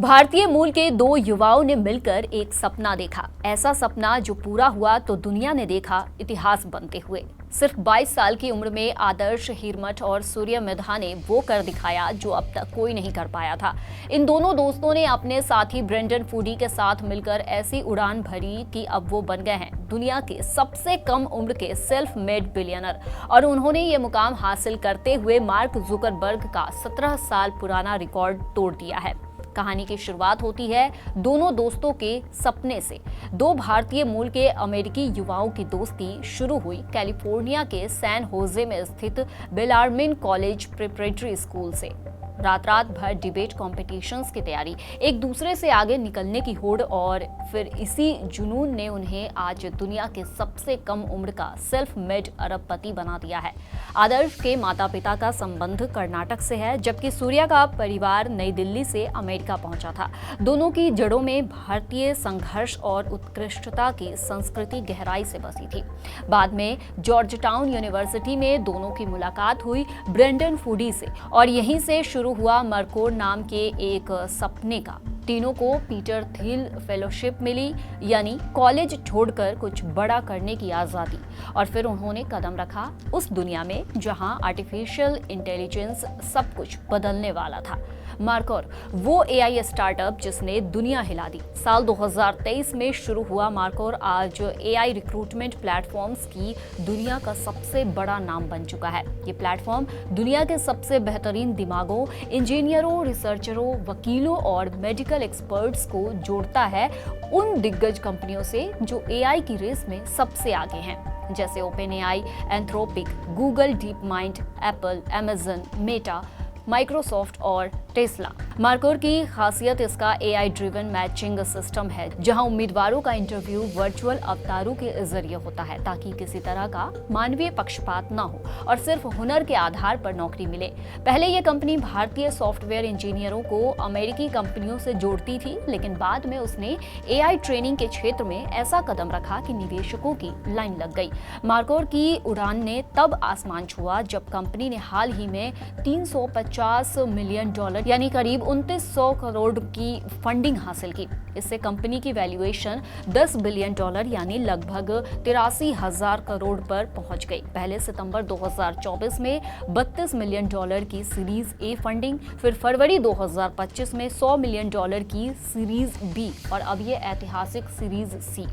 भारतीय मूल के दो युवाओं ने मिलकर एक सपना देखा। ऐसा सपना जो पूरा हुआ तो दुनिया ने देखा इतिहास बनते हुए। सिर्फ 22 साल की उम्र में आदर्श हिरमठ और सूर्य मेधा ने वो कर दिखाया जो अब तक कोई नहीं कर पाया था। इन दोनों दोस्तों ने अपने साथी ब्रेंडन फूडी के साथ मिलकर ऐसी उड़ान भरी कि अब वो बन गए हैं दुनिया के सबसे कम उम्र के सेल्फ मेड बिलियनर। और उन्होंने ये मुकाम हासिल करते हुए मार्क जुकरबर्ग का 17 साल पुराना रिकॉर्ड तोड़ दिया है। कहानी की शुरुआत होती है दोनों दोस्तों के सपने से। दो भारतीय मूल के अमेरिकी युवाओं की दोस्ती शुरू हुई कैलिफोर्निया के सैन होजे में स्थित बेलारमिन कॉलेज प्रिपरेटरी स्कूल से। रात भर डिबेट कॉम्पिटिशन्स की तैयारी, एक दूसरे से आगे निकलने की होड़ और फिर इसी जुनून ने उन्हें आज दुनिया के सबसे कम उम्र का सेल्फ मेड अरबपति बना दिया है। आदर्श के माता पिता का संबंध कर्नाटक से है, जबकि सूर्या का परिवार नई दिल्ली से अमेरिका पहुंचा था। दोनों की जड़ों में भारतीय संघर्ष और उत्कृष्टता की संस्कृति गहराई से बसी थी। बाद में जॉर्ज टाउन यूनिवर्सिटी में दोनों की मुलाकात हुई ब्रेंडन फूडी से, और यहीं से शुरू हुआ मरकोर नाम के एक सपने का। तीनों को पीटर थिल फेलोशिप मिली, यानी कॉलेज छोड़कर कुछ बड़ा करने की आजादी। और फिर उन्होंने कदम रखा उस दुनिया में जहां आर्टिफिशियल इंटेलिजेंस सब कुछ बदलने वाला था। मार्कोर, वो एआई स्टार्टअप जिसने दुनिया हिला दी। साल 2023 में शुरू हुआ मार्कोर आज एआई रिक्रूटमेंट प्लेटफॉर्म्स की दुनिया का सबसे बड़ा नाम बन चुका है। ये प्लेटफॉर्म दुनिया के सबसे बेहतरीन दिमागों, इंजीनियरों, रिसर्चरों, वकीलों और मेडिकल एक्सपर्ट्स को जोड़ता है उन दिग्गज कंपनियों से जो एआई की रेस में सबसे आगे हैं, जैसे open AI, Anthropic, Google deep mind, Apple, Amazon, Meta, Microsoft और टेस्ला। मार्कोर की खासियत इसका एआई ड्रिवन मैचिंग सिस्टम है, जहां उम्मीदवारों का इंटरव्यू वर्चुअल अवतारों के जरिए होता है ताकि किसी तरह का मानवीय पक्षपात न हो और सिर्फ हुनर के आधार पर नौकरी मिले। पहले यह कंपनी भारतीय सॉफ्टवेयर इंजीनियरों को अमेरिकी कंपनियों से जोड़ती थी, लेकिन बाद में उसने एआई ट्रेनिंग के क्षेत्र में ऐसा कदम रखा कि निवेशकों की लाइन लग गई। मार्कोर की उड़ान ने तब आसमान छुआ जब कंपनी ने हाल ही में $350 मिलियन यानी करीब 2900 करोड़ की फंडिंग हासिल की। इससे कंपनी की वैल्यूएशन $10 बिलियन यानी लगभग 83,000 करोड़ पर पहुंच गई। पहले सितंबर 2024 में $32 मिलियन की सीरीज ए फंडिंग, फिर फरवरी 2025 में $100 मिलियन की सीरीज बी और अब ये ऐतिहासिक सीरीज सी,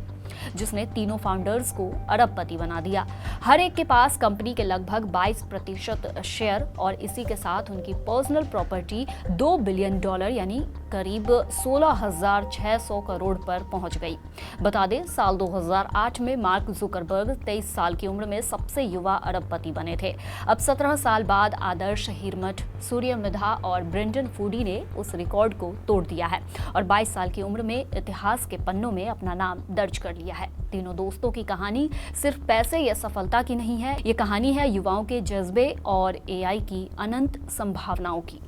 जिसने तीनों फाउंडर्स को अरबपति बना दिया। हर एक के पास कंपनी के लगभग 22% शेयर और इसी के साथ उनकी पर्सनल प्रॉपर्टी $2 बिलियन यानी करीब 16,600 करोड़ पर पहुंच गई। बता दें, साल 2008 में मार्क जुकरबर्ग 23 साल की उम्र में सबसे युवा अरबपति बने थे। अब 17 साल बाद आदर्श हिरमठ, सूर्य मेधा और ब्रेंडन फूडी ने उस रिकॉर्ड को तोड़ दिया है और 22 साल की उम्र में इतिहास के पन्नों में अपना नाम दर्ज कर लिया है। तीनों दोस्तों की कहानी सिर्फ पैसे या सफलता की नहीं है, ये कहानी है युवाओं के जज्बे और एआई की अनंत संभावनाओं की।